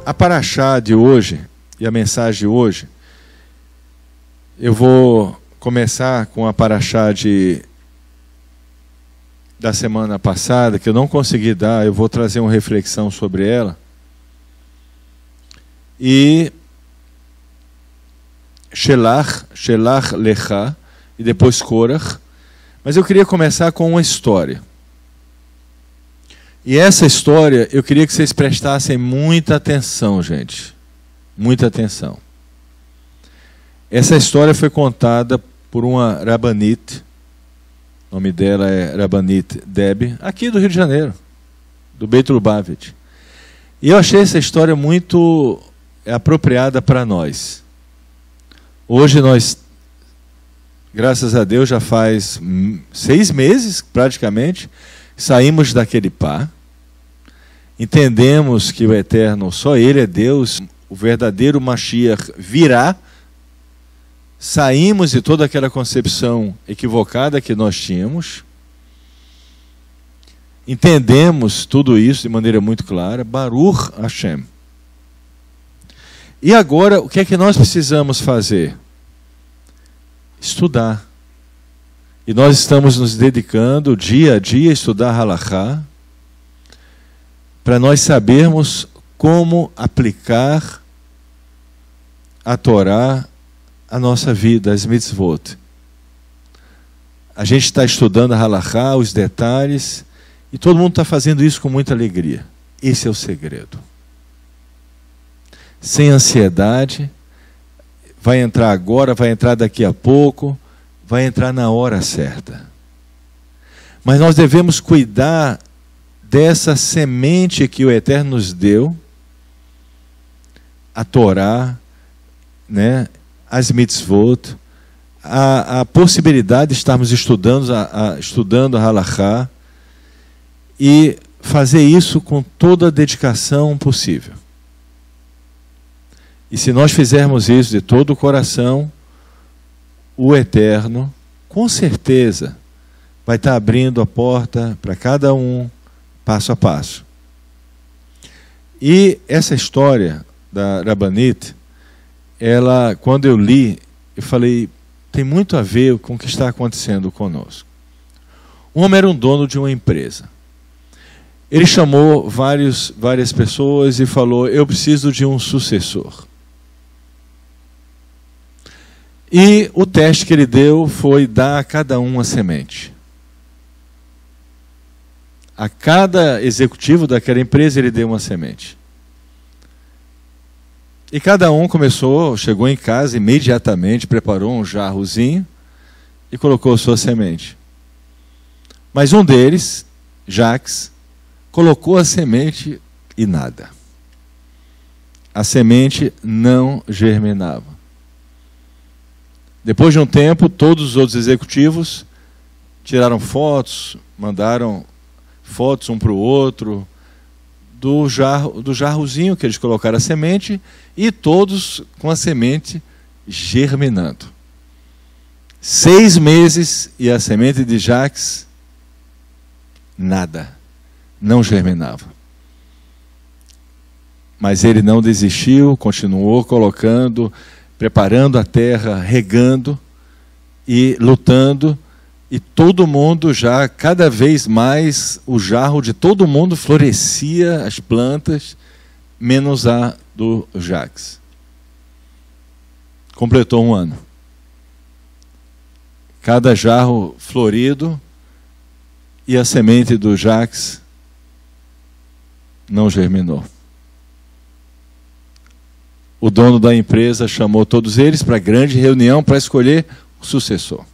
A paraxá de hoje e a mensagem de hoje, eu vou começar com a paraxá da semana passada, que eu não consegui dar, eu vou trazer uma reflexão sobre ela. E Shelach Lecha, e depois Korach. Mas eu queria começar com uma história. E essa história, eu queria que vocês prestassem muita atenção, gente. Muita atenção. Essa história foi contada por uma Rabbanit, o nome dela é Rabbanit Deb, aqui do Rio de Janeiro, do Beit Lubavitch. E eu achei essa história muito apropriada para nós. Hoje nós, graças a Deus, já faz 6 meses, praticamente, saímos daquele pá, entendemos que o Eterno, só Ele é Deus, o verdadeiro Mashiach virá, saímos de toda aquela concepção equivocada que nós tínhamos, entendemos tudo isso de maneira muito clara, Baruch Hashem. E agora, o que é que nós precisamos fazer? Estudar. E nós estamos nos dedicando dia a dia a estudar Halachá, para nós sabermos como aplicar a Torá à nossa vida, as mitzvot. A gente está estudando a Halachá, os detalhes, e todo mundo está fazendo isso com muita alegria. Esse é o segredo. Sem ansiedade, vai entrar agora, vai entrar daqui a pouco, vai entrar na hora certa. Mas nós devemos cuidar dessa semente que o Eterno nos deu, a Torá, né, as mitzvot, a possibilidade de estarmos estudando a Halachá e fazer isso com toda a dedicação possível. E se nós fizermos isso de todo o coração, o Eterno, com certeza, vai estar abrindo a porta para cada um, passo a passo. E essa história da Rabbanit, ela, quando eu li, eu falei, tem muito a ver com o que está acontecendo conosco. Um homem era um dono de uma empresa. Ele chamou várias pessoas e falou, eu preciso de um sucessor. E o teste que ele deu foi dar a cada um uma semente. A cada executivo daquela empresa ele deu uma semente. E cada um chegou em casa imediatamente, preparou um jarrozinho e colocou sua semente. Mas um deles, Jacques, colocou a semente e nada. A semente não germinava. Depois de um tempo, todos os outros executivos tiraram fotos, mandaram fotos um para o outro, do jarrozinho que eles colocaram a semente, e todos com a semente germinando. 6 meses e a semente de Jacques, nada, não germinava. Mas ele não desistiu, continuou colocando, preparando a terra, regando e lutando, e todo mundo já, cada vez mais, o jarro de todo mundo florescia, as plantas, menos a do Jacques. Completou 1 ano. Cada jarro florido, e a semente do Jacques não germinou. O dono da empresa chamou todos eles para a grande reunião para escolher o sucessor.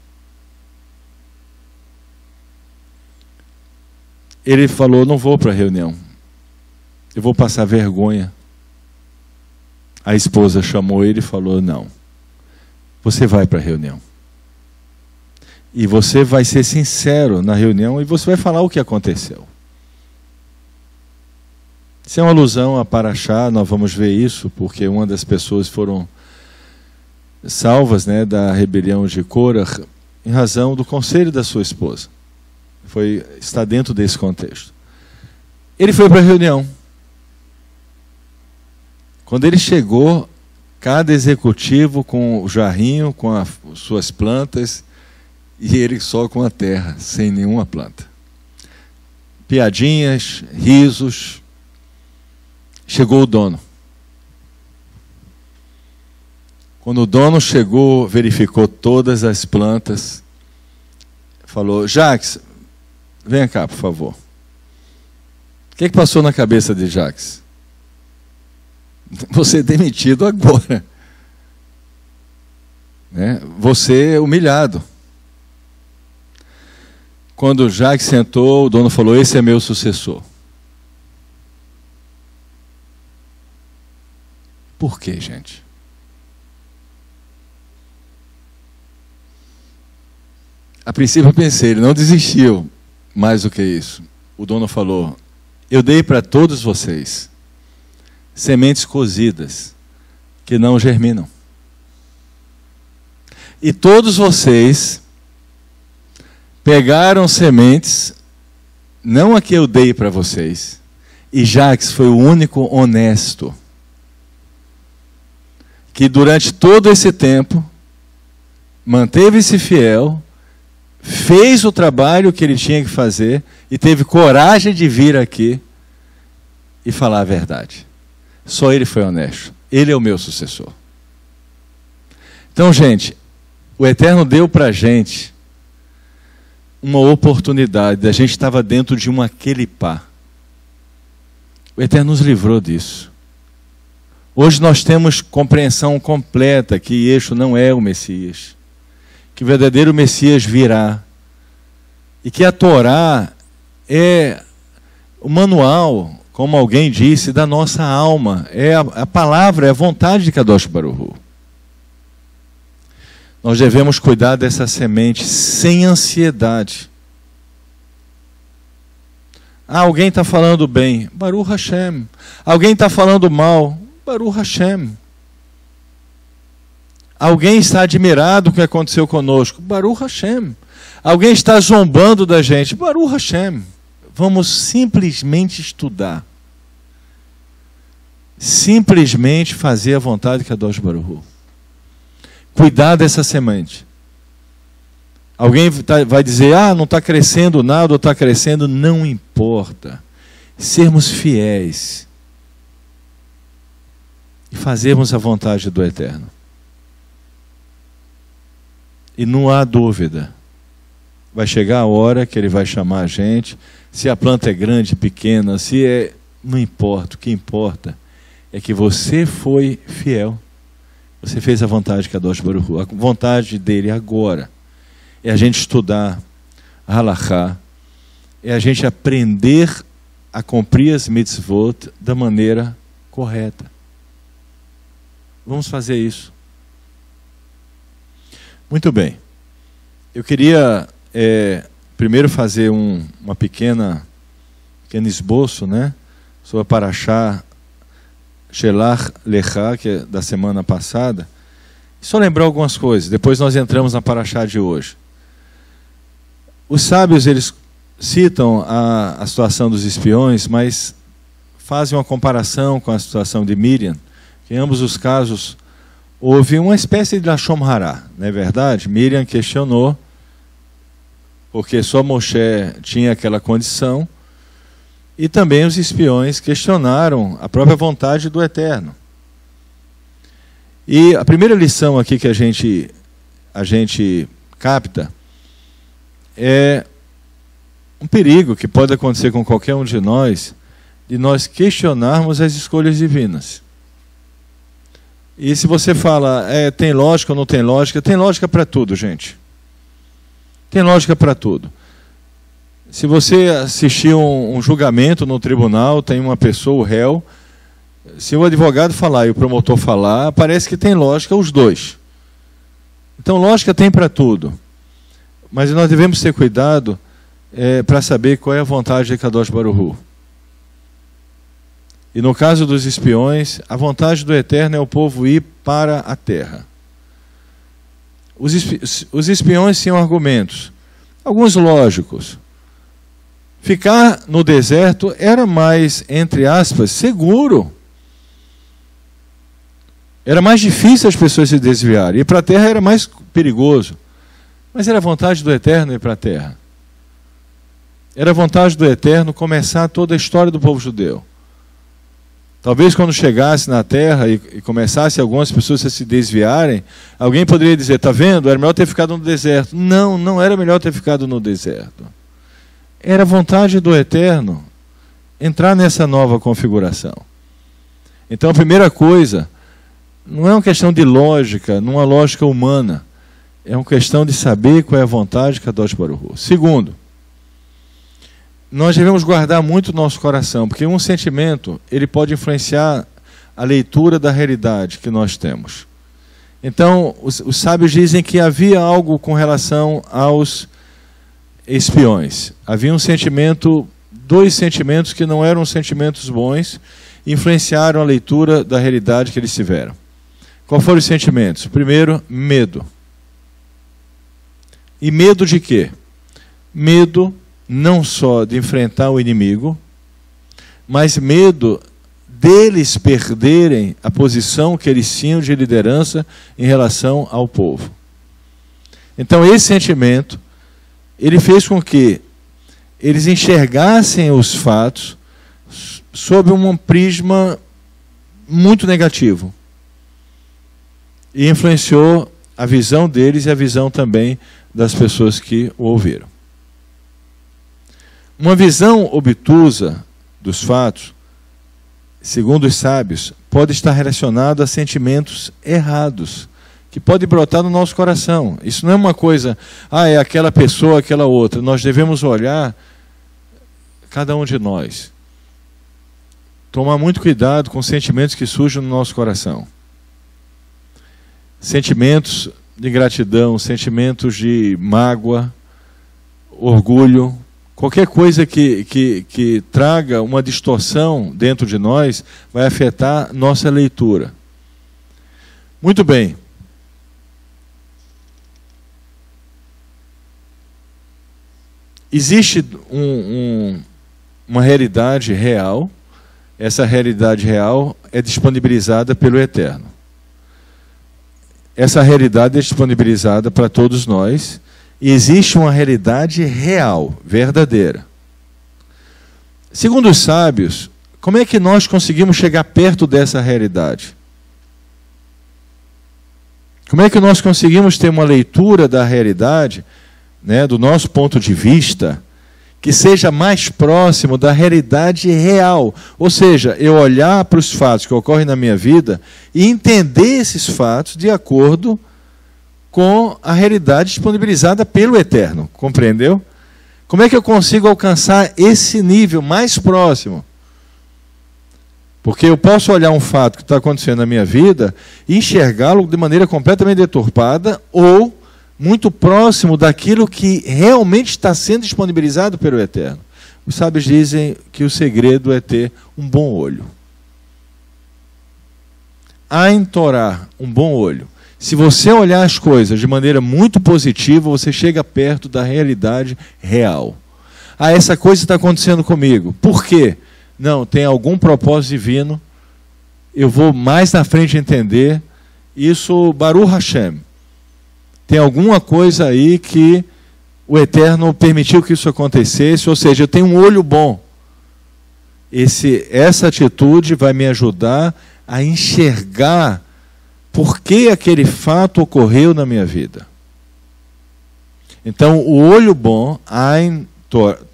Ele falou, não vou para a reunião, eu vou passar vergonha. A esposa chamou ele e falou, não, você vai para a reunião. E você vai ser sincero na reunião e você vai falar o que aconteceu. Isso é uma alusão a Paraxá, nós vamos ver isso, porque uma das pessoas foram salvas, né, da rebelião de Korach, em razão do conselho da sua esposa. Está dentro desse contexto. Ele foi para a reunião. Quando ele chegou, cada executivo com o jarrinho, com as suas plantas, e ele só com a terra, sem nenhuma planta. Piadinhas, risos. Chegou o dono. Quando o dono chegou, verificou todas as plantas, falou: Jacques, vem cá, por favor. O que passou na cabeça de Jacques? Você é demitido agora. Né? Você é humilhado. Quando Jacques sentou, o dono falou: esse é meu sucessor. Por quê, gente? A princípio eu pensei, ele não desistiu. Mais do que isso. O dono falou: eu dei para todos vocês sementes cozidas que não germinam. E todos vocês pegaram sementes, não a que eu dei para vocês, e Jacques foi o único honesto que durante todo esse tempo manteve-se fiel, fez o trabalho que ele tinha que fazer e teve coragem de vir aqui e falar a verdade. Só ele foi honesto. Ele é o meu sucessor. Então, gente, o Eterno deu para a gente uma oportunidade. A gente estava dentro de uma quelipá. O Eterno nos livrou disso. Hoje nós temos compreensão completa que Yeshua não é o Messias, que o verdadeiro Messias virá, e que a Torá é o manual, como alguém disse, da nossa alma. É a palavra, é a vontade de Kadosh Baruch Hu. Nós devemos cuidar dessa semente sem ansiedade. Alguém está falando bem, Baruch Hashem. Alguém está falando mal, Baruch Hashem. Alguém está admirado com o que aconteceu conosco, Baruch Hashem. Alguém está zombando da gente, Baruch Hashem. Vamos simplesmente estudar. Simplesmente fazer a vontade de Kadosh Baruch Hu. Cuidar dessa semente. Alguém vai dizer: não está crescendo nada, ou está crescendo. Não importa. Sermos fiéis. E fazermos a vontade do Eterno. E não há dúvida. Vai chegar a hora que Ele vai chamar a gente. Se a planta é grande, pequena, se é... Não importa. O que importa é que você foi fiel. Você fez a vontade de Kadosh Baruch Hu. A vontade dele agora é a gente estudar a halachá, é a gente aprender a cumprir as mitzvot da maneira correta. Vamos fazer isso. Muito bem. Eu queria primeiro fazer uma pequeno esboço, né, sobre a Parashá Shelach Lecha, que é da semana passada. Só lembrar algumas coisas, depois nós entramos na Parashá de hoje. Os sábios, eles citam a situação dos espiões, mas fazem uma comparação com a situação de Miriam, que em ambos os casos houve uma espécie de Lashon Hará, não é verdade? Miriam questionou, porque só Moshe tinha aquela condição, e também os espiões questionaram a própria vontade do Eterno. E a primeira lição aqui que a gente capta é um perigo que pode acontecer com qualquer um de nós questionarmos as escolhas divinas. E se você fala, tem lógica ou não tem lógica para tudo, gente. Tem lógica para tudo. Se você assistir um julgamento no tribunal, tem uma pessoa, o réu, se o advogado falar e o promotor falar, parece que tem lógica os dois. Então, lógica tem para tudo. Mas nós devemos ter cuidado para saber qual é a vontade de Kadosh Baruch Hu. E no caso dos espiões, a vontade do Eterno é o povo ir para a terra. Os espiões tinham argumentos, alguns lógicos. Ficar no deserto era mais, entre aspas, seguro. Era mais difícil as pessoas se desviarem. Ir para a terra era mais perigoso. Mas era a vontade do Eterno ir para a terra. Era a vontade do Eterno começar toda a história do povo judeu. Talvez quando chegasse na terra e começasse algumas pessoas a se desviarem, alguém poderia dizer, está vendo, era melhor ter ficado no deserto. Não, não era melhor ter ficado no deserto. Era a vontade do Eterno entrar nessa nova configuração. Então a primeira coisa, não é uma questão de lógica, não é uma lógica humana, é uma questão de saber qual é a vontade de Kadosh Baruch Hu. Segundo, nós devemos guardar muito o nosso coração, porque um sentimento, ele pode influenciar a leitura da realidade que nós temos. Então, os sábios dizem que havia algo com relação aos espiões. Havia um sentimento, dois sentimentos que não eram sentimentos bons, influenciaram a leitura da realidade que eles tiveram. Qual foram os sentimentos? Primeiro, medo. E medo de quê? Medo não só de enfrentar o inimigo, mas medo deles perderem a posição que eles tinham de liderança em relação ao povo. Então esse sentimento, ele fez com que eles enxergassem os fatos sob um prisma muito negativo. E influenciou a visão deles e a visão também das pessoas que o ouviram. Uma visão obtusa dos fatos, segundo os sábios, pode estar relacionada a sentimentos errados, que pode brotar no nosso coração. Isso não é uma coisa, é aquela pessoa, aquela outra. Nós devemos olhar cada um de nós. Tomar muito cuidado com os sentimentos que surgem no nosso coração. Sentimentos de ingratidão, sentimentos de mágoa, orgulho, qualquer coisa que traga uma distorção dentro de nós vai afetar nossa leitura. Muito bem. Existe uma realidade real. Essa realidade real é disponibilizada pelo Eterno. Essa realidade é disponibilizada para todos nós. E existe uma realidade real, verdadeira. Segundo os sábios, como é que nós conseguimos chegar perto dessa realidade? Como é que nós conseguimos ter uma leitura da realidade, né, do nosso ponto de vista, que seja mais próximo da realidade real? Ou seja, eu olhar para os fatos que ocorrem na minha vida e entender esses fatos de acordo com a realidade disponibilizada pelo Eterno. Compreendeu? Como é que eu consigo alcançar esse nível mais próximo? Porque eu posso olhar um fato que está acontecendo na minha vida e enxergá-lo de maneira completamente deturpada ou muito próximo daquilo que realmente está sendo disponibilizado pelo Eterno. Os sábios dizem que o segredo é ter um bom olho. Ain Torá, um bom olho. Se você olhar as coisas de maneira muito positiva, você chega perto da realidade real. Essa coisa está acontecendo comigo. Por quê? Não, tem algum propósito divino. Eu vou mais na frente entender. Isso, Baruch Hashem. Tem alguma coisa aí que o Eterno permitiu que isso acontecesse. Ou seja, eu tenho um olho bom. Essa atitude vai me ajudar a enxergar por que aquele fato ocorreu na minha vida. Então, o olho bom, Ain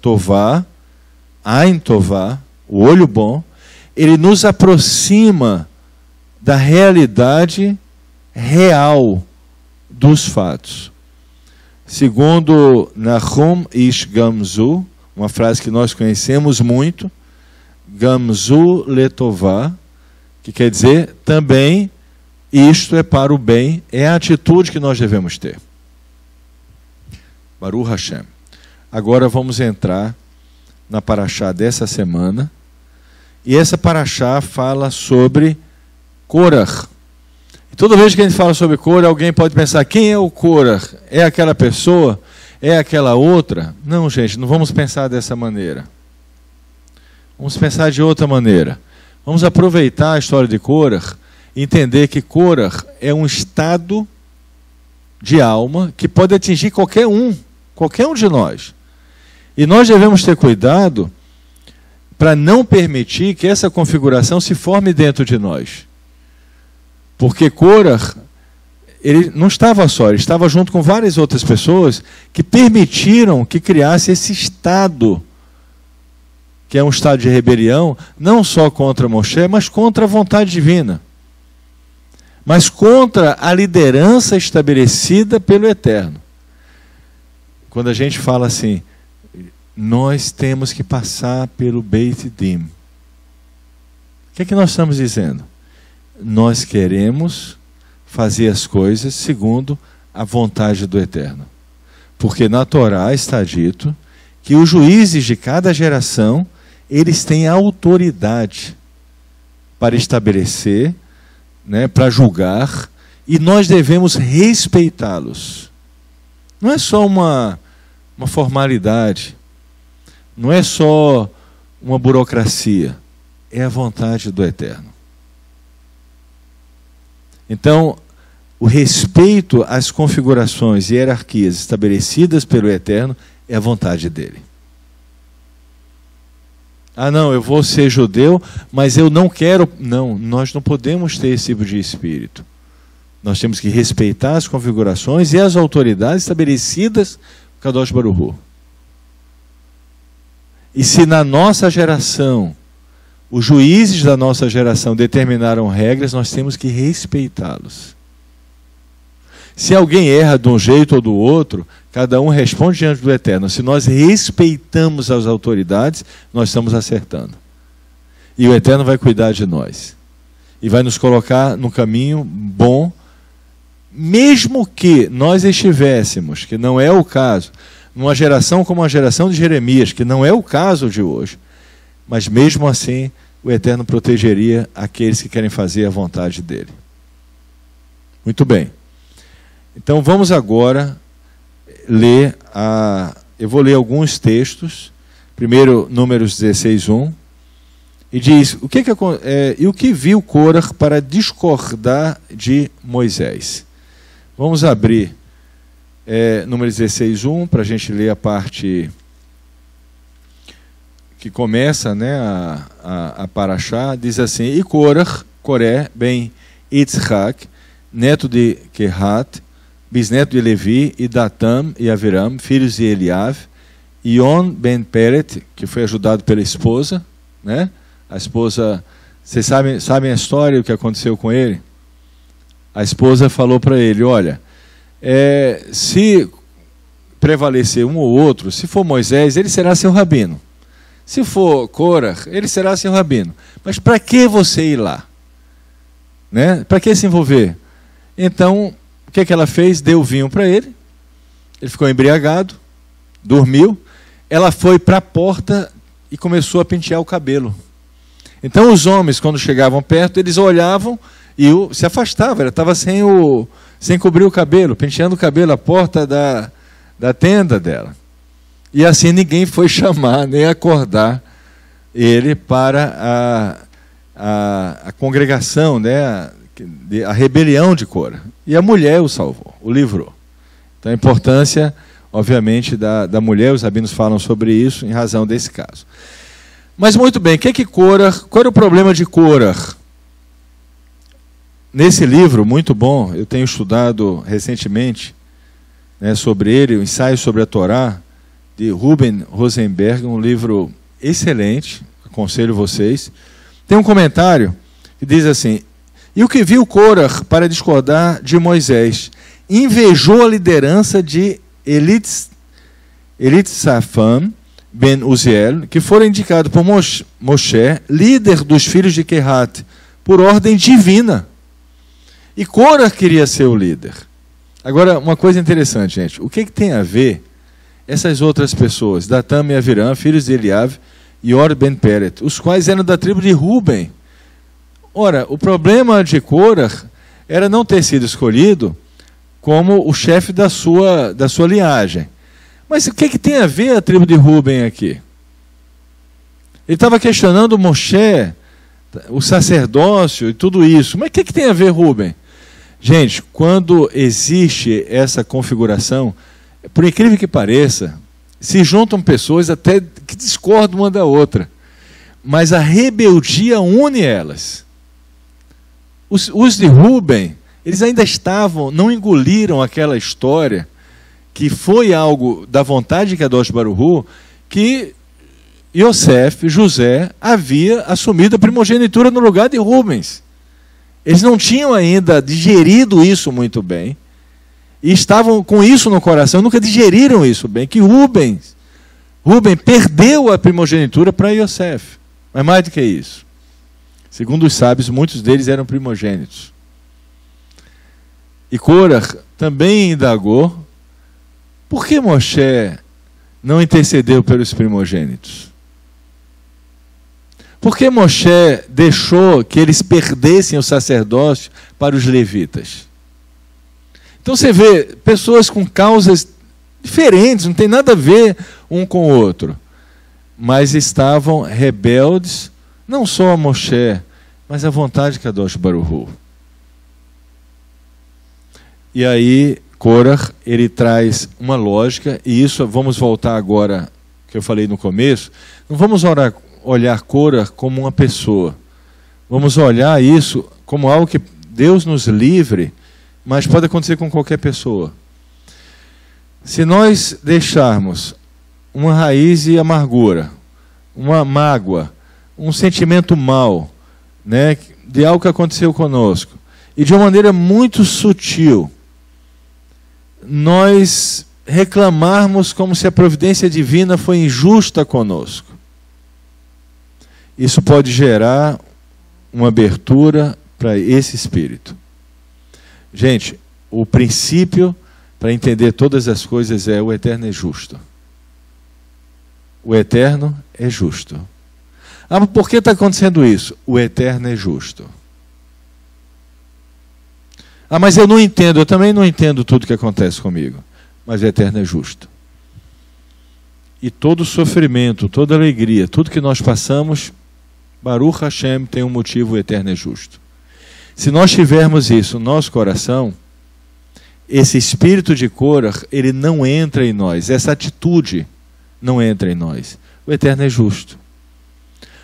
Tová, o olho bom, ele nos aproxima da realidade real dos fatos. Segundo Nahum Ish Gamzu, uma frase que nós conhecemos muito, Gamzu Letová, que quer dizer também isto é para o bem, é a atitude que nós devemos ter. Baruch Hashem. Agora vamos entrar na paraxá dessa semana. E essa paraxá fala sobre Korach. E toda vez que a gente fala sobre Korach, alguém pode pensar, quem é o Korach? É aquela pessoa? É aquela outra? Não, gente, não vamos pensar dessa maneira. Vamos pensar de outra maneira. Vamos aproveitar a história de Korach entender que Korah é um estado de alma que pode atingir qualquer um de nós. E nós devemos ter cuidado para não permitir que essa configuração se forme dentro de nós. Porque Korah, ele não estava só, ele estava junto com várias outras pessoas que permitiram que criasse esse estado, que é um estado de rebelião, não só contra Moshe, mas contra a vontade divina. Mas contra a liderança estabelecida pelo Eterno. Quando a gente fala assim, nós temos que passar pelo Beit Din. O que é que nós estamos dizendo? Nós queremos fazer as coisas segundo a vontade do Eterno. Porque na Torá está dito que os juízes de cada geração, eles têm autoridade para estabelecer, né, para julgar, e nós devemos respeitá-los. Não é só uma formalidade, não é só uma burocracia, é a vontade do Eterno. Então, o respeito às configurações e hierarquias estabelecidas pelo Eterno é a vontade dele. Ah, não, eu vou ser judeu, mas eu não quero... Não, nós não podemos ter esse tipo de espírito. Nós temos que respeitar as configurações e as autoridades estabelecidas por Kadosh Baruch Hu. E se na nossa geração, os juízes da nossa geração determinaram regras, nós temos que respeitá-los. Se alguém erra de um jeito ou do outro, cada um responde diante do Eterno. Se nós respeitamos as autoridades, nós estamos acertando. E o Eterno vai cuidar de nós. E vai nos colocar no caminho bom, mesmo que nós estivéssemos, que não é o caso, numa geração como a geração de Jeremias, que não é o caso de hoje, mas mesmo assim o Eterno protegeria aqueles que querem fazer a vontade dele. Muito bem. Então vamos agora ler, eu vou ler alguns textos. Primeiro, Números 16:1, e diz, e o que viu Korah para discordar de Moisés? Vamos abrir Números 16:1, para a gente ler a parte que começa, né, a Parashá. Diz assim, e Korah, Coré, ben Yitzhak, neto de Kehat, bisneto de Levi, e Datam e Aviram, filhos de Eliav, e On ben Peret, que foi ajudado pela esposa, né? A esposa, vocês sabem a história, o que aconteceu com ele? A esposa falou para ele, olha, se prevalecer um ou outro, se for Moisés, ele será seu rabino. Se for Korah, ele será seu rabino. Mas para que você ir lá? Né? Para que se envolver? Então, o que ela fez? Deu vinho para ele, ele ficou embriagado, dormiu, ela foi para a porta e começou a pentear o cabelo. Então os homens, quando chegavam perto, eles olhavam e se afastavam, ela estava sem cobrir o cabelo, penteando o cabelo à porta da tenda dela. E assim ninguém foi chamar, nem acordar ele para a congregação, né, a rebelião de Korah. E a mulher o salvou, o livrou. Então a importância, obviamente, da mulher, os rabinos falam sobre isso em razão desse caso. Mas muito bem, qual era o problema de Korah? Nesse livro, muito bom, eu tenho estudado recentemente, né, sobre ele, o Ensaio sobre a Torá, de Ruben Rosenberg, um livro excelente, aconselho vocês. Tem um comentário que diz assim, e o que viu Korah para discordar de Moisés? Invejou a liderança de Elitsafan ben Uziel, que fora indicado por Moshe, líder dos filhos de Kehat, por ordem divina. E Korah queria ser o líder. Agora, uma coisa interessante, gente. O que tem a ver essas outras pessoas, Datam e Aviram, filhos de Eliav, e Or ben Peret, os quais eram da tribo de Ruben? Ora, o problema de Korah era não ter sido escolhido como o chefe da sua linhagem. Mas o que tem a ver a tribo de Ruben aqui? Ele estava questionando Moshe, o sacerdócio e tudo isso. Mas o que tem a ver, Rubem? Gente, quando existe essa configuração, por incrível que pareça, se juntam pessoas até que discordam uma da outra, mas a rebeldia une elas. Os de Rubem, eles ainda não engoliram aquela história, que foi algo da vontade de Kadosh Baruch Hu, que José, havia assumido a primogenitura no lugar de Rubens. Eles não tinham ainda digerido isso muito bem, e estavam com isso no coração, nunca digeriram isso bem, que Rubem perdeu a primogenitura para Yosef. Mas mais do que isso, segundo os sábios, muitos deles eram primogênitos. E Korah também indagou, por que Moshe não intercedeu pelos primogênitos? Por que Moshe deixou que eles perdessem o sacerdócio para os levitas? Então você vê pessoas com causas diferentes, não tem nada a ver um com o outro, mas estavam rebeldes, não só a Moshe, mas à vontade de Kadosh Baruch Hu. E aí Korah, ele traz uma lógica, e isso vamos voltar agora, que eu falei no começo, não vamos olhar Korah como uma pessoa, vamos olhar isso como algo que Deus nos livre, mas pode acontecer com qualquer pessoa. Se nós deixarmos uma raiz de amargura, uma mágoa, um sentimento mau, né, de algo que aconteceu conosco, e de uma maneira muito sutil, nós reclamarmos como se a providência divina foi injusta conosco, isso pode gerar uma abertura para esse espírito. Gente, o princípio para entender todas as coisas é: o Eterno é justo. O Eterno é justo. Ah, mas por que está acontecendo isso? O Eterno é justo. Ah, mas eu não entendo, eu também não entendo tudo que acontece comigo. Mas o Eterno é justo. E todo sofrimento, toda alegria, tudo que nós passamos, Baruch Hashem, tem um motivo: o Eterno é justo. Se nós tivermos isso no nosso coração, esse espírito de Korah, ele não entra em nós, essa atitude não entra em nós. O Eterno é justo.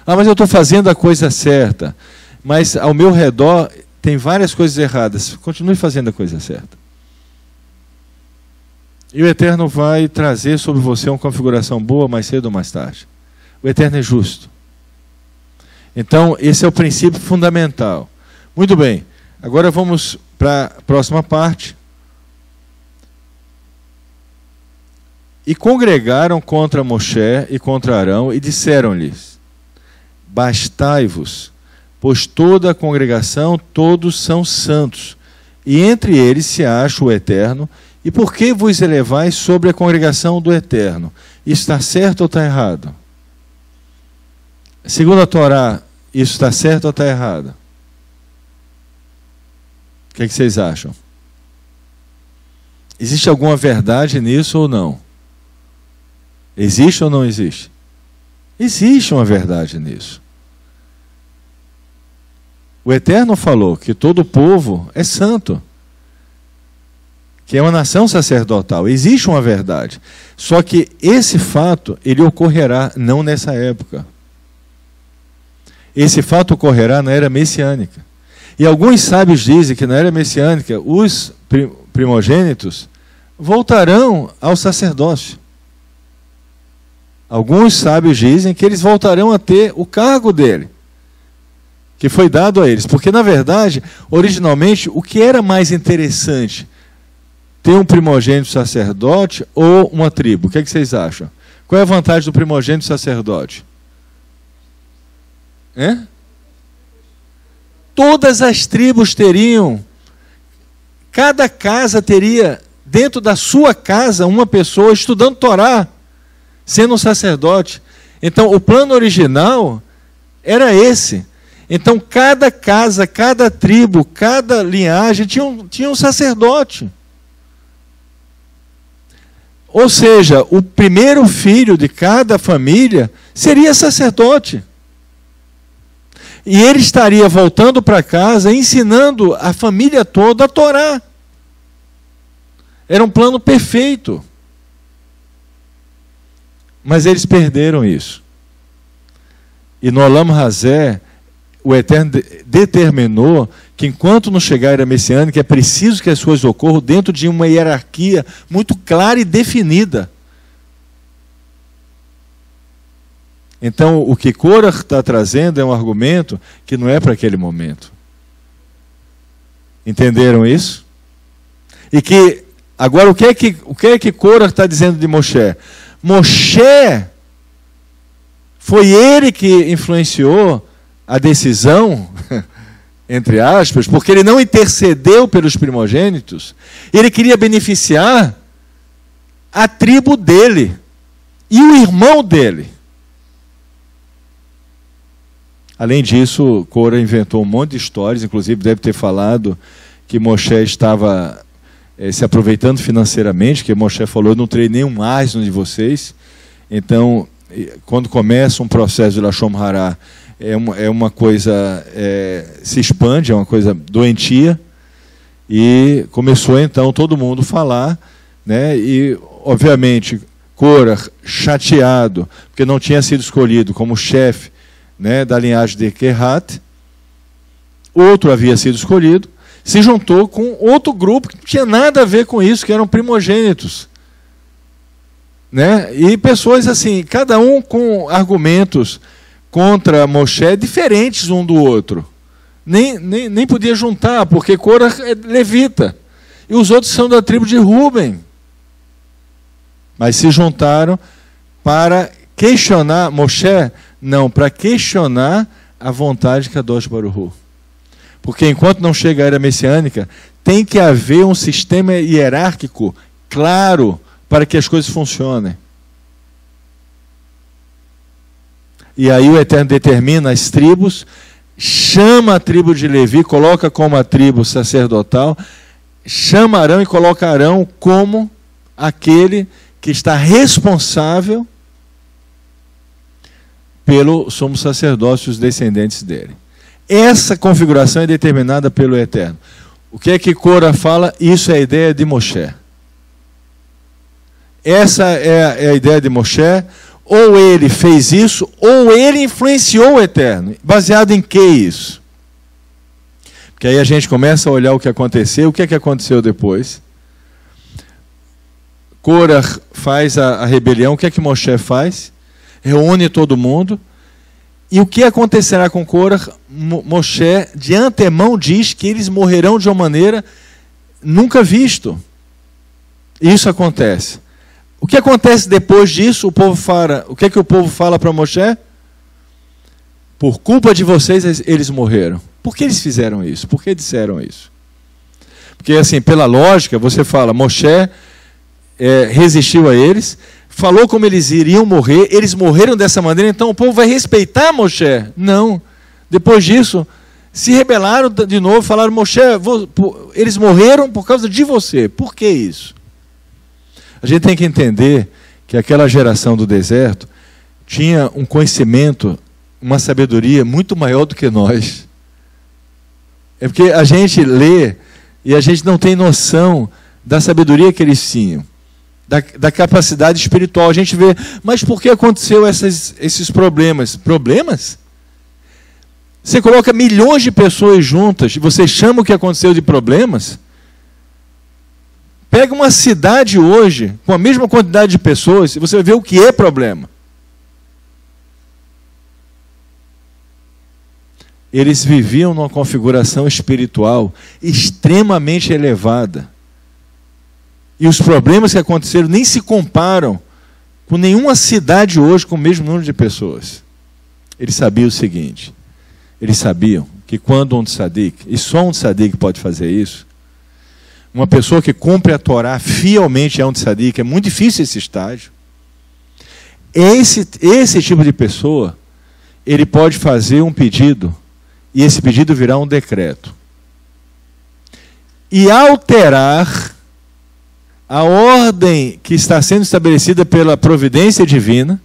Ah, mas eu estou fazendo a coisa certa, mas ao meu redor tem várias coisas erradas. Continue fazendo a coisa certa. E o Eterno vai trazer sobre você uma configuração boa mais cedo ou mais tarde. O Eterno é justo. Então, esse é o princípio fundamental. Muito bem, agora vamos para a próxima parte. E congregaram contra Moshe e contra Arão e disseram-lhes: bastai-vos, pois toda a congregação, todos são santos, e entre eles se acha o Eterno, e por que vos elevais sobre a congregação do Eterno? Isso está certo ou está errado? Segundo a Torá, isso está certo ou está errado? O que vocês acham? Existe alguma verdade nisso ou não? Existe ou não existe? Existe uma verdade nisso. O Eterno falou que todo o povo é santo, que é uma nação sacerdotal. Existe uma verdade. Só que esse fato, ele ocorrerá não nessa época. Esse fato ocorrerá na era messiânica. E alguns sábios dizem que na era messiânica os primogênitos voltarão ao sacerdócio. Alguns sábios dizem que eles voltarão a ter o cargo dele, que foi dado a eles. Porque, na verdade, originalmente, o que era mais interessante? Ter um primogênito sacerdote ou uma tribo? O que vocês acham? Qual é a vantagem do primogênito sacerdote? Todas as tribos teriam, cada casa teria, dentro da sua casa, uma pessoa estudando Torá, sendo um sacerdote. Então, o plano original era esse. Então, cada casa, cada tribo, cada linhagem tinha um sacerdote. Ou seja, o primeiro filho de cada família seria sacerdote. E ele estaria voltando para casa, ensinando a família toda a Torá. Era um plano perfeito. Mas eles perderam isso. E no Olam Hazé, o Eterno determinou que enquanto não chegar a era messiânica, é preciso que as coisas ocorram dentro de uma hierarquia muito clara e definida. Então, o que Korach está trazendo é um argumento que não é para aquele momento. Entenderam isso? E que, agora, o que é que Korach está dizendo de Moshe? Moshe, foi ele que influenciou a decisão, entre aspas, porque ele não intercedeu pelos primogênitos. Ele queria beneficiar a tribo dele e o irmão dele. Além disso, Korah inventou um monte de histórias, inclusive deve ter falado que Moshe estava se aproveitando financeiramente, que Moshe falou, eu não treinei um asno de vocês. Então, quando começa um processo de Lashon Hará, é uma coisa, se expande, é uma coisa doentia, e começou então todo mundo falar, né? E obviamente Korah, chateado, porque não tinha sido escolhido como chefe, né, da linhagem de Kehat, outro havia sido escolhido, se juntou com outro grupo que não tinha nada a ver com isso, que eram primogênitos. Né? E pessoas assim, cada um com argumentos contra Moshe diferentes um do outro. Nem podia juntar, porque Korah é levita. E os outros são da tribo de Ruben. Mas se juntaram para questionar Moshe, não, para questionar a vontade de Kadosh Baruch Hu. Porque enquanto não chega a era messiânica, tem que haver um sistema hierárquico claro para que as coisas funcionem. E aí o Eterno determina as tribos, chama a tribo de Levi, coloca como a tribo sacerdotal, chama Arão e coloca Arão como aquele que está responsável pelo sumo sacerdócio e os descendentes dele. Essa configuração é determinada pelo Eterno. O que é que Korah fala? Isso é a ideia de Moshe. Essa é a ideia de Moshe. Ou ele fez isso, ou ele influenciou o Eterno. Baseado em que isso? Porque aí a gente começa a olhar o que aconteceu. O que é que aconteceu depois? Korah faz a rebelião. O que é que Moshe faz? Reúne todo mundo. E o que acontecerá com Korah? Moshe, de antemão, diz que eles morrerão de uma maneira nunca visto. Isso acontece. O que acontece depois disso? O povo fala. O que é que o povo fala para Moshe? Por culpa de vocês, eles morreram. Por que eles fizeram isso? Por que disseram isso? Porque, assim, pela lógica, você fala, Moshe resistiu a eles, falou como eles iriam morrer, eles morreram dessa maneira, então o povo vai respeitar Moshe? Não. Depois disso, se rebelaram de novo, falaram, Moshe, eles morreram por causa de você. Por que isso? A gente tem que entender que aquela geração do deserto tinha um conhecimento, uma sabedoria muito maior do que nós. É porque a gente lê e a gente não tem noção da sabedoria que eles tinham, da capacidade espiritual. A gente vê, mas por que aconteceu esses problemas? Problemas? Você coloca milhões de pessoas juntas e você chama o que aconteceu de problemas? Pega uma cidade hoje, com a mesma quantidade de pessoas, e você vai ver o que é problema. Eles viviam numa configuração espiritual extremamente elevada. E os problemas que aconteceram nem se comparam com nenhuma cidade hoje com o mesmo número de pessoas. Eles sabiam o seguinte, eles sabiam que quando um tzadik, e só um tzadik pode fazer isso, uma pessoa que cumpre a Torá fielmente é um tzadik, é muito difícil esse estágio. Esse tipo de pessoa, ele pode fazer um pedido, e esse pedido virá um decreto. E alterar a ordem que está sendo estabelecida pela providência divina,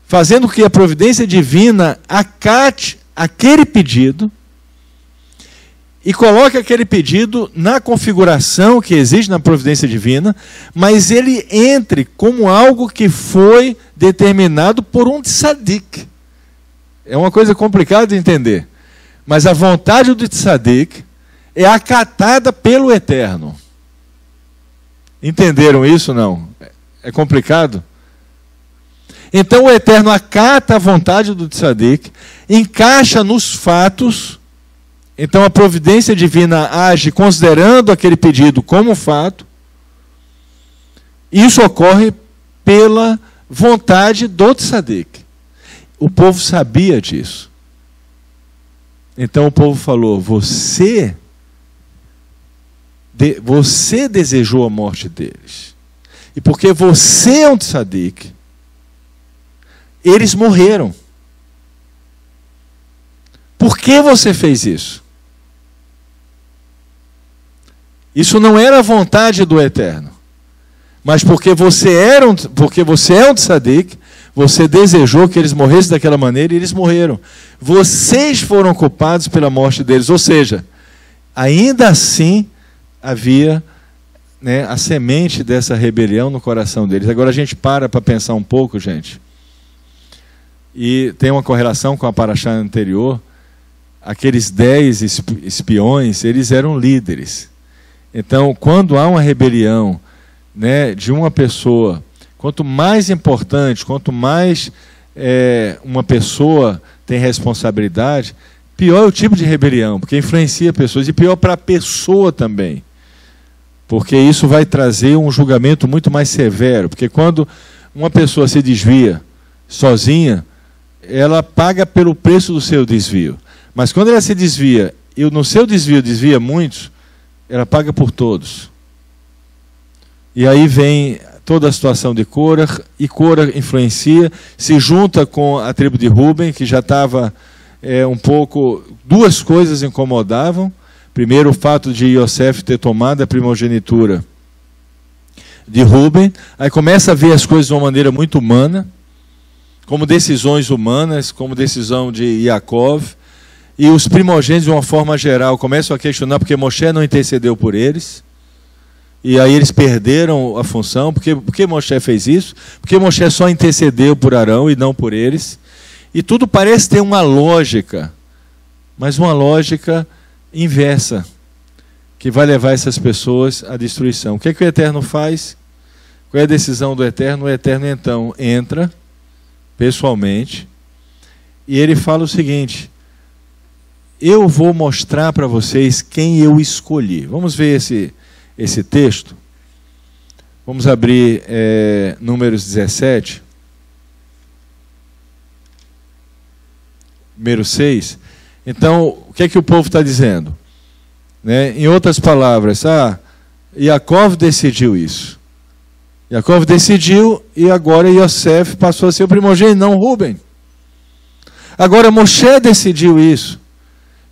fazendo que a providência divina acate aquele pedido e coloca aquele pedido na configuração que existe na providência divina, mas ele entre como algo que foi determinado por um tzadik. É uma coisa complicada de entender. Mas a vontade do tzadik é acatada pelo Eterno. Entenderam isso, não? É complicado? Então o Eterno acata a vontade do tzadik, encaixa nos fatos. Então a providência divina age considerando aquele pedido como um fato. Isso ocorre pela vontade do tzadik. O povo sabia disso. Então o povo falou: você desejou a morte deles. E porque você é um tzadik, eles morreram. Por que você fez isso? Isso não era a vontade do Eterno. Mas porque você é um tzadik, você desejou que eles morressem daquela maneira e eles morreram. Vocês foram culpados pela morte deles. Ou seja, ainda assim havia, né, a semente dessa rebelião no coração deles. Agora a gente para pensar um pouco, gente. E tem uma correlação com a paraxá anterior. Aqueles 10 espiões, eles eram líderes. Então, quando há uma rebelião, né, de uma pessoa, quanto mais importante, quanto mais uma pessoa tem responsabilidade, pior é o tipo de rebelião, porque influencia pessoas, e pior para a pessoa também, porque isso vai trazer um julgamento muito mais severo, porque quando uma pessoa se desvia sozinha, ela paga pelo preço do seu desvio, mas quando ela se desvia, e no seu desvio desvia muitos, ela paga por todos. E aí vem toda a situação de Korah, e Korah influencia, se junta com a tribo de Ruben, que já estava um pouco... Duas coisas incomodavam. Primeiro, o fato de Yosef ter tomado a primogenitura de Ruben. Aí começa a ver as coisas de uma maneira muito humana, como decisões humanas, como decisão de Yaakov. E os primogênitos, de uma forma geral, começam a questionar porque Moshe não intercedeu por eles. E aí eles perderam a função. Por que Moshe fez isso? Porque Moshe só intercedeu por Arão e não por eles. E tudo parece ter uma lógica, mas uma lógica inversa, que vai levar essas pessoas à destruição. O que o Eterno faz? Qual é a decisão do Eterno? O Eterno, então, entra pessoalmente e ele fala o seguinte: eu vou mostrar para vocês quem eu escolhi. Vamos ver esse texto. Vamos abrir Números 17. Número 6. Então, o que é que o povo está dizendo? Né? Em outras palavras, Yaakov decidiu isso. Yaakov decidiu e agora Yosef passou a ser o primogênito, não Ruben. Agora Moshe decidiu isso.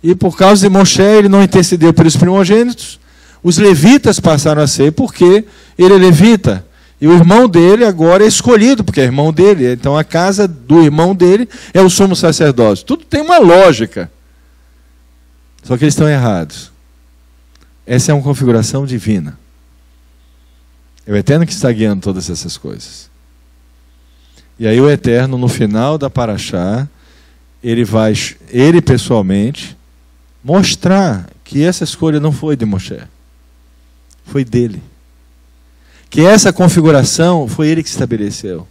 E por causa de Moshe, ele não intercedeu pelos primogênitos. Os levitas passaram a ser, porque ele é levita. E o irmão dele agora é escolhido, porque é irmão dele. Então a casa do irmão dele é o sumo sacerdócio. Tudo tem uma lógica. Só que eles estão errados. Essa é uma configuração divina. É o Eterno que está guiando todas essas coisas. E aí o Eterno, no final da paraxá, ele pessoalmente, mostrar que essa escolha não foi de Moshe. Foi dele. Que essa configuração foi ele que estabeleceu.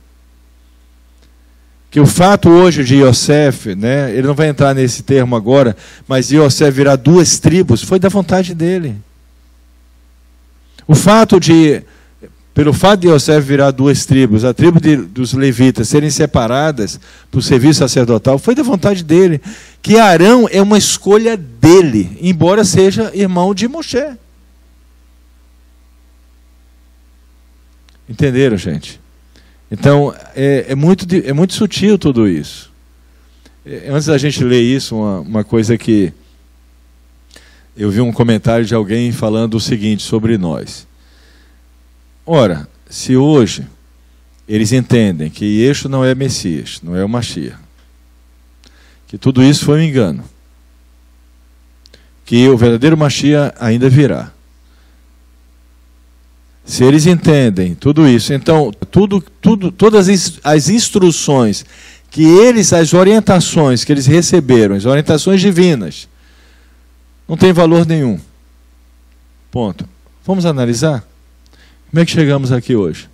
Que o fato hoje de Yosef, né, ele não vai entrar nesse termo agora, mas Yosef virar 2 tribos, foi da vontade dele. Pelo fato de Yosef virar 2 tribos, a tribo dos levitas serem separadas para o serviço sacerdotal, foi da vontade dele. Que Arão é uma escolha dele, embora seja irmão de Moshe. Entenderam, gente? Então, é muito sutil tudo isso. Antes da gente ler isso, uma coisa que eu vi um comentário de alguém falando o seguinte sobre nós. Ora, se hoje eles entendem que Yeshua não é Messias, não é o Mashiach, que tudo isso foi um engano, que o verdadeiro Mashiach ainda virá. Se eles entendem tudo isso, então todas as instruções que eles, as orientações que eles receberam, as orientações divinas, não tem valor nenhum. Ponto. Vamos analisar? Como é que chegamos aqui hoje?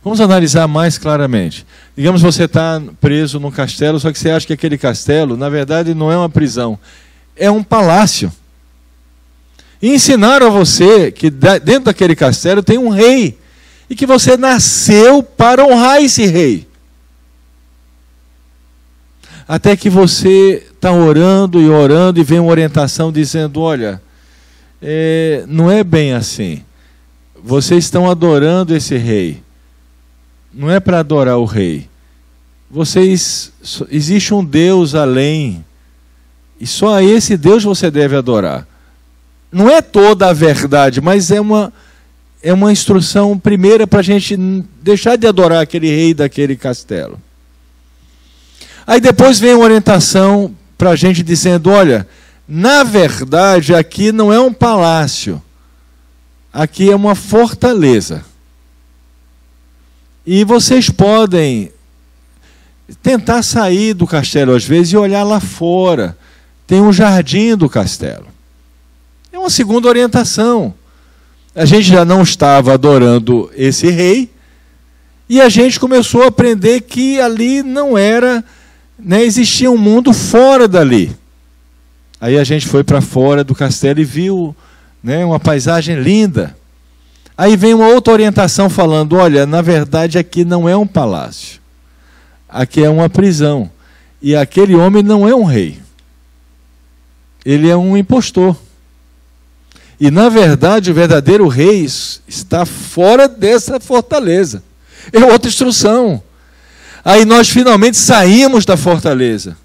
Vamos analisar mais claramente. Digamos que você está preso num castelo, só que você acha que aquele castelo, na verdade, não é uma prisão, é um palácio. E ensinaram a você que dentro daquele castelo tem um rei, e que você nasceu para honrar esse rei. Até que você está orando e vem uma orientação dizendo, olha, não é bem assim. Vocês estão adorando esse rei. Não é para adorar o rei. Existe um Deus além. E só a esse Deus você deve adorar. Não é toda a verdade, mas é uma instrução primeira para a gente deixar de adorar aquele rei daquele castelo. Aí depois vem uma orientação para a gente dizendo, olha, na verdade aqui não é um palácio, aqui é uma fortaleza. E vocês podem tentar sair do castelo às vezes e olhar lá fora. Tem um jardim do castelo. É uma segunda orientação. A gente já não estava adorando esse rei e a gente começou a aprender que ali não era, existia um mundo fora dali. Aí a gente foi para fora do castelo e viu uma paisagem linda. Aí vem uma outra orientação falando, olha, na verdade aqui não é um palácio, aqui é uma prisão. E aquele homem não é um rei, ele é um impostor. E na verdade o verdadeiro rei está fora dessa fortaleza. É outra instrução. Aí nós finalmente saímos da fortaleza.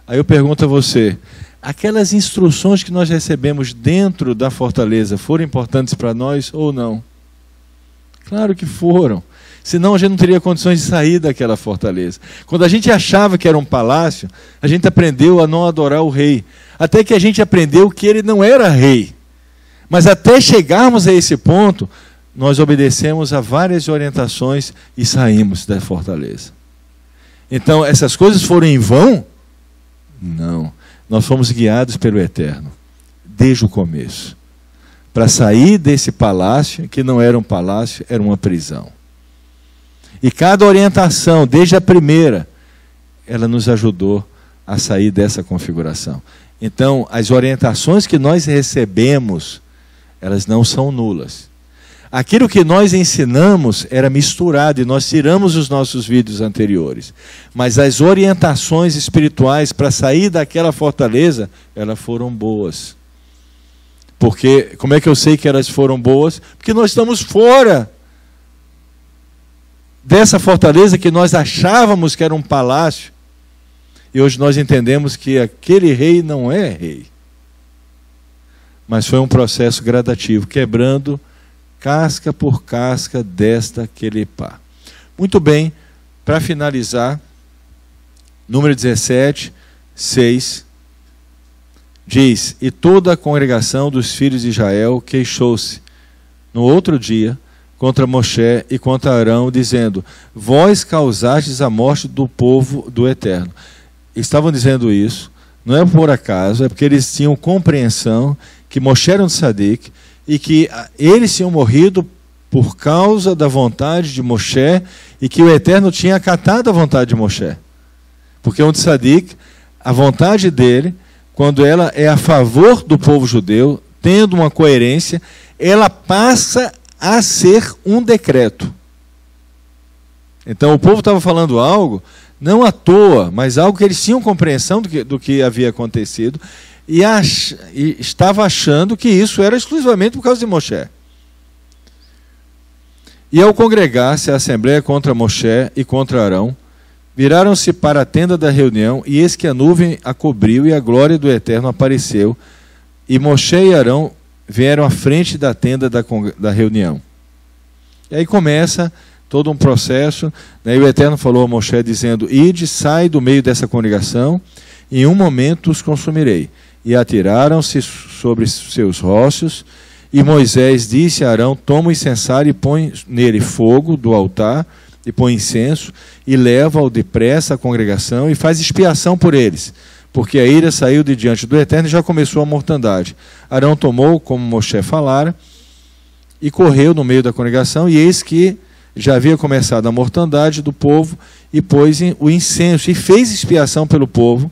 Aí eu pergunto a você, aquelas instruções que nós recebemos dentro da fortaleza foram importantes para nós ou não? Claro que foram. Senão a gente não teria condições de sair daquela fortaleza. Quando a gente achava que era um palácio, a gente aprendeu a não adorar o rei. Até que a gente aprendeu que ele não era rei. Mas até chegarmos a esse ponto, nós obedecemos a várias orientações e saímos da fortaleza. Então, essas coisas foram em vão? Não. Nós fomos guiados pelo Eterno, desde o começo, para sair desse palácio, que não era um palácio, era uma prisão. E cada orientação, desde a primeira, ela nos ajudou a sair dessa configuração. Então, as orientações que nós recebemos, elas não são nulas. Aquilo que nós ensinamos era misturado, e nós tiramos os nossos vídeos anteriores. Mas as orientações espirituais para sair daquela fortaleza, elas foram boas. Porque, como é que eu sei que elas foram boas? Porque nós estamos fora dessa fortaleza que nós achávamos que era um palácio. E hoje nós entendemos que aquele rei não é rei. Mas foi um processo gradativo, quebrando casca por casca desta quelipá. Muito bem, para finalizar, número 17, 6, diz, e toda a congregação dos filhos de Israel queixou-se no outro dia contra Moshe e contra Arão, dizendo, vós causastes a morte do povo do Eterno. Estavam dizendo isso, não é por acaso, é porque eles tinham compreensão que Moshe era um tzadik e que eles tinham morrido por causa da vontade de Moshe e que o Eterno tinha acatado a vontade de Moshe. Porque um tzadik, a vontade dele, quando ela é a favor do povo judeu, tendo uma coerência, ela passa a ser um decreto. Então o povo estava falando algo, não à toa, mas algo que eles tinham compreensão do que havia acontecido, e estava achando que isso era exclusivamente por causa de Moshe. E ao congregar-se a assembleia contra Moshe e contra Arão, viraram-se para a tenda da reunião, e eis que a nuvem a cobriu, e a glória do Eterno apareceu, e Moshe e Arão vieram à frente da tenda da reunião. E aí começa todo um processo, né? E o Eterno falou a Moshe dizendo: ide, sai do meio dessa congregação, e em um momento os consumirei. E atiraram-se sobre seus rostos, e Moisés disse a Arão: toma o incensário e põe nele fogo do altar, e põe incenso, e leva-o depressa à congregação, e faz expiação por eles, porque a ira saiu de diante do Eterno e já começou a mortandade. Arão tomou, como Moshe falara, e correu no meio da congregação, e eis que já havia começado a mortandade do povo, e pôs o incenso, e fez expiação pelo povo,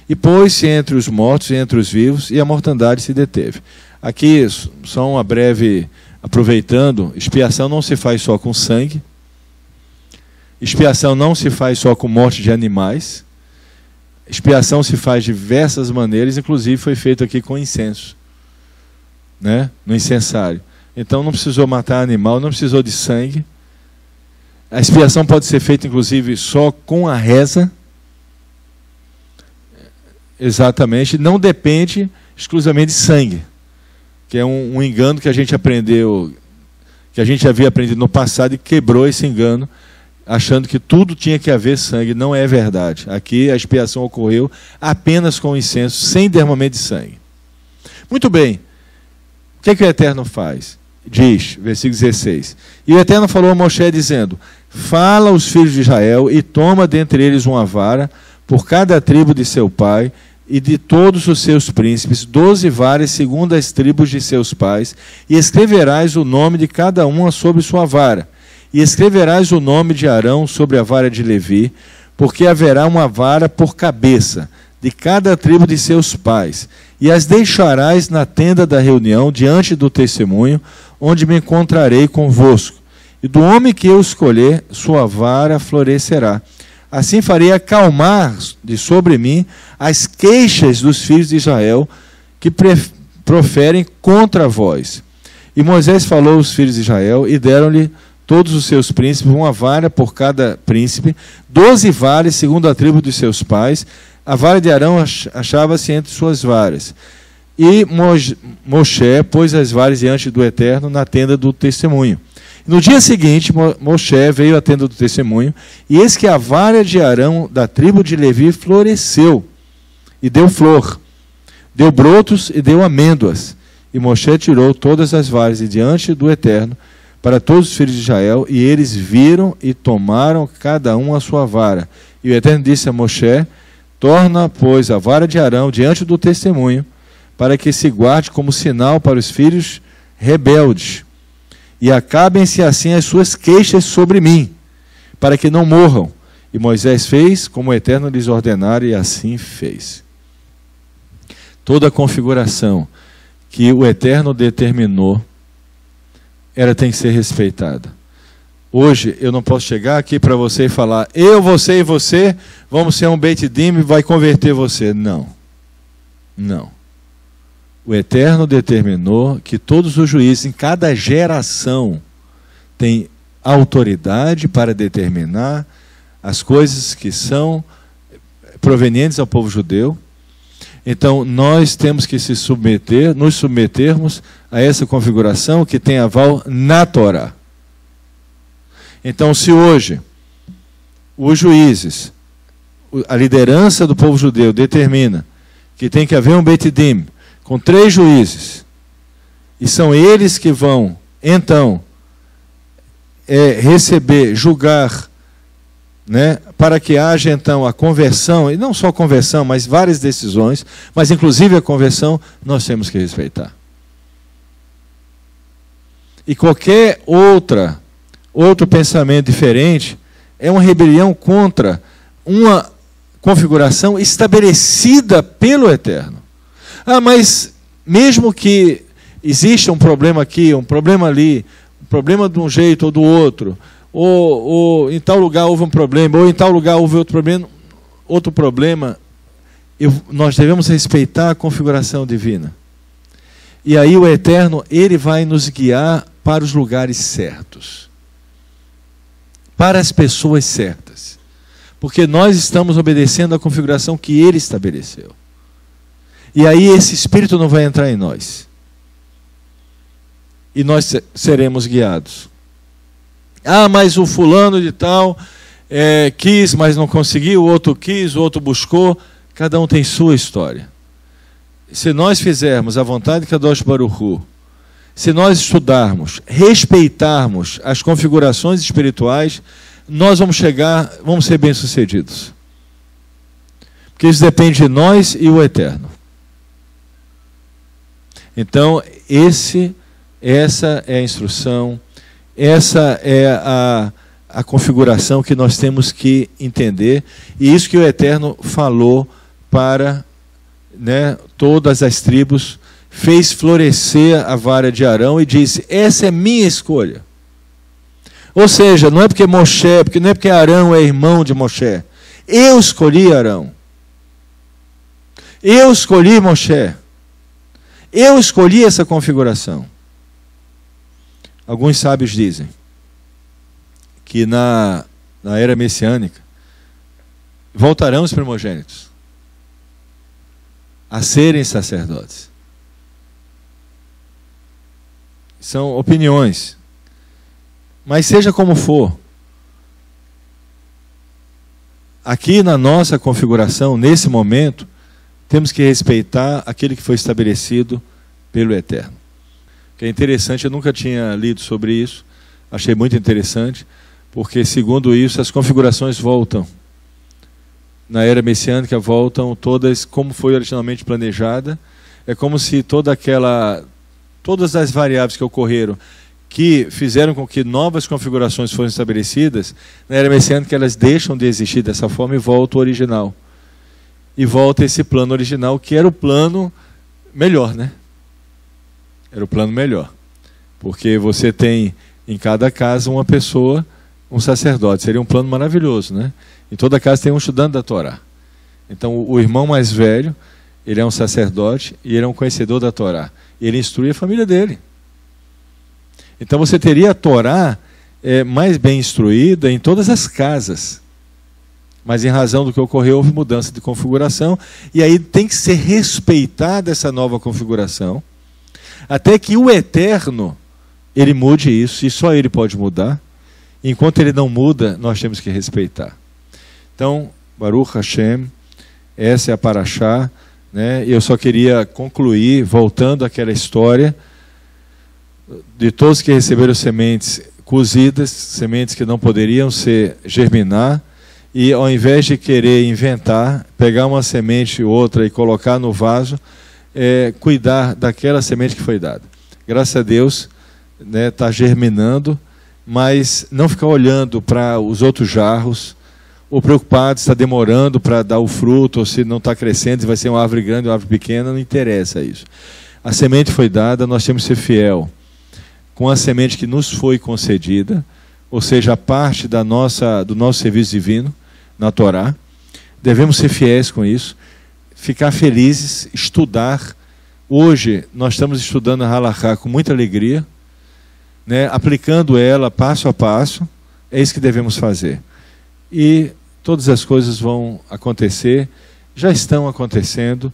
e pôs-se entre os mortos e entre os vivos, e a mortandade se deteve. Aqui, só uma breve, aproveitando, expiação não se faz só com sangue, expiação não se faz só com morte de animais, expiação se faz de diversas maneiras, inclusive foi feito aqui com incenso, né? No incensário. Então não precisou matar animal, não precisou de sangue. A expiação pode ser feita, inclusive, só com a reza. Exatamente, não depende exclusivamente de sangue, que é um engano que a gente aprendeu, que a gente havia aprendido no passado e quebrou esse engano, achando que tudo tinha que haver sangue. Não é verdade. Aqui a expiação ocorreu apenas com incenso, sem derramamento de sangue. Muito bem. O que é que o Eterno faz? Diz, versículo 16: e o Eterno falou a Moshe dizendo: fala aos filhos de Israel e toma dentre eles uma vara por cada tribo de seu pai e de todos os seus príncipes, 12 varas segundo as tribos de seus pais, e escreverás o nome de cada uma sobre sua vara, e escreverás o nome de Arão sobre a vara de Levi, porque haverá uma vara por cabeça de cada tribo de seus pais, e as deixarás na tenda da reunião diante do testemunho, onde me encontrarei convosco. E do homem que eu escolher, sua vara florescerá. Assim farei acalmar de sobre mim as queixas dos filhos de Israel, que proferem contra vós. E Moisés falou aos filhos de Israel, e deram-lhe todos os seus príncipes uma vara por cada príncipe, 12 varas segundo a tribo dos seus pais. A vara de Arão achava-se entre suas varas. E Moshe pôs as varas diante do Eterno na tenda do testemunho. No dia seguinte, Moshe veio à tenda do testemunho, e eis que a vara de Arão da tribo de Levi floresceu, e deu flor, deu brotos e deu amêndoas. E Moshe tirou todas as varas de diante do Eterno para todos os filhos de Israel, e eles viram e tomaram cada um a sua vara. E o Eterno disse a Moshe: torna, pois, a vara de Arão diante do testemunho, para que se guarde como sinal para os filhos rebeldes, e acabem-se assim as suas queixas sobre mim, para que não morram. E Moisés fez como o Eterno lhes ordenara, e assim fez. Toda a configuração que o Eterno determinou, ela tem que ser respeitada. Hoje eu não posso chegar aqui para você e falar: eu, você e você vamos ser um Beit Din e vai converter você. Não. Não. O Eterno determinou que todos os juízes, em cada geração, têm autoridade para determinar as coisas que são provenientes ao povo judeu. Então, nós temos que nos submetermos a essa configuração que tem aval na Torá. Então, se hoje os juízes, a liderança do povo judeu determina que tem que haver um Beit Din com 3 juízes, e são eles que vão, então, receber, julgar, né, para que haja, então, a conversão, e não só a conversão, mas várias decisões, mas inclusive a conversão, nós temos que respeitar. E qualquer outro pensamento diferente é uma rebelião contra uma configuração estabelecida pelo Eterno. Ah, mas mesmo que exista um problema aqui, um problema ali, um problema de um jeito ou do outro, ou em tal lugar houve um problema, ou em tal lugar houve outro problema, nós devemos respeitar a configuração divina. E aí o Eterno, ele vai nos guiar para os lugares certos, para as pessoas certas, porque nós estamos obedecendo a configuração que ele estabeleceu. E aí esse Espírito não vai entrar em nós. E nós seremos guiados. Ah, mas o fulano de tal quis, mas não conseguiu, o outro quis, o outro buscou. Cada um tem sua história. Se nós fizermos a vontade de Kadosh Baruch Hu, se nós estudarmos, respeitarmos as configurações espirituais, nós vamos ser bem-sucedidos. Porque isso depende de nós e o Eterno. Então, essa é a instrução, essa é a configuração que nós temos que entender, e isso que o Eterno falou para todas as tribos, fez florescer a vara de Arão e disse: essa é minha escolha. Ou seja, não é porque não é porque Arão é irmão de Moshe. Eu escolhi Arão. Eu escolhi Moshe. Eu escolhi essa configuração. Alguns sábios dizem que na era messiânica voltarão os primogênitos a serem sacerdotes. São opiniões. Mas seja como for, aqui na nossa configuração, nesse momento, temos que respeitar aquele que foi estabelecido pelo Eterno. Que é interessante, eu nunca tinha lido sobre isso, achei muito interessante, porque segundo isso as configurações voltam. Na era messiânica voltam todas como foi originalmente planejada. É como se todas as variáveis que ocorreram, que fizeram com que novas configurações fossem estabelecidas, na era messiânica elas deixam de existir dessa forma e voltam ao original. E volta esse plano original, que era o plano melhor, né? Era o plano melhor. Porque você tem em cada casa uma pessoa, um sacerdote. Seria um plano maravilhoso, né? Em toda casa tem um estudante da Torá. Então o irmão mais velho, ele é um sacerdote e ele é um conhecedor da Torá. E ele instrui a família dele. Então você teria a Torá mais bem instruída em todas as casas. Mas em razão do que ocorreu, houve mudança de configuração. E aí tem que ser respeitada essa nova configuração, até que o Eterno, ele mude isso, e só ele pode mudar. Enquanto ele não muda, nós temos que respeitar. Então, Baruch Hashem, essa é a Parashá, né? Eu só queria concluir, voltando àquela história, de todos que receberam sementes cozidas, sementes que não poderiam germinar, e ao invés de querer inventar, pegar uma semente ou outra e colocar no vaso, cuidar daquela semente que foi dada. Graças a Deus, está germinando, mas não ficar olhando para os outros jarros, ou preocupado se está demorando para dar o fruto, ou se não está crescendo, se vai ser uma árvore grande ou uma árvore pequena, não interessa isso. A semente foi dada, nós temos que ser fiel com a semente que nos foi concedida, ou seja, a parte do nosso serviço divino na Torá. Devemos ser fiéis com isso, ficar felizes, estudar. Hoje nós estamos estudando a Halachá com muita alegria, aplicando ela passo a passo. É isso que devemos fazer. E todas as coisas vão acontecer, já estão acontecendo,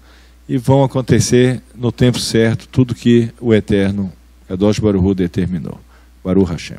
e vão acontecer no tempo certo, tudo que o Eterno, Kadosh Baruch Hu, determinou. Baruch Hashem.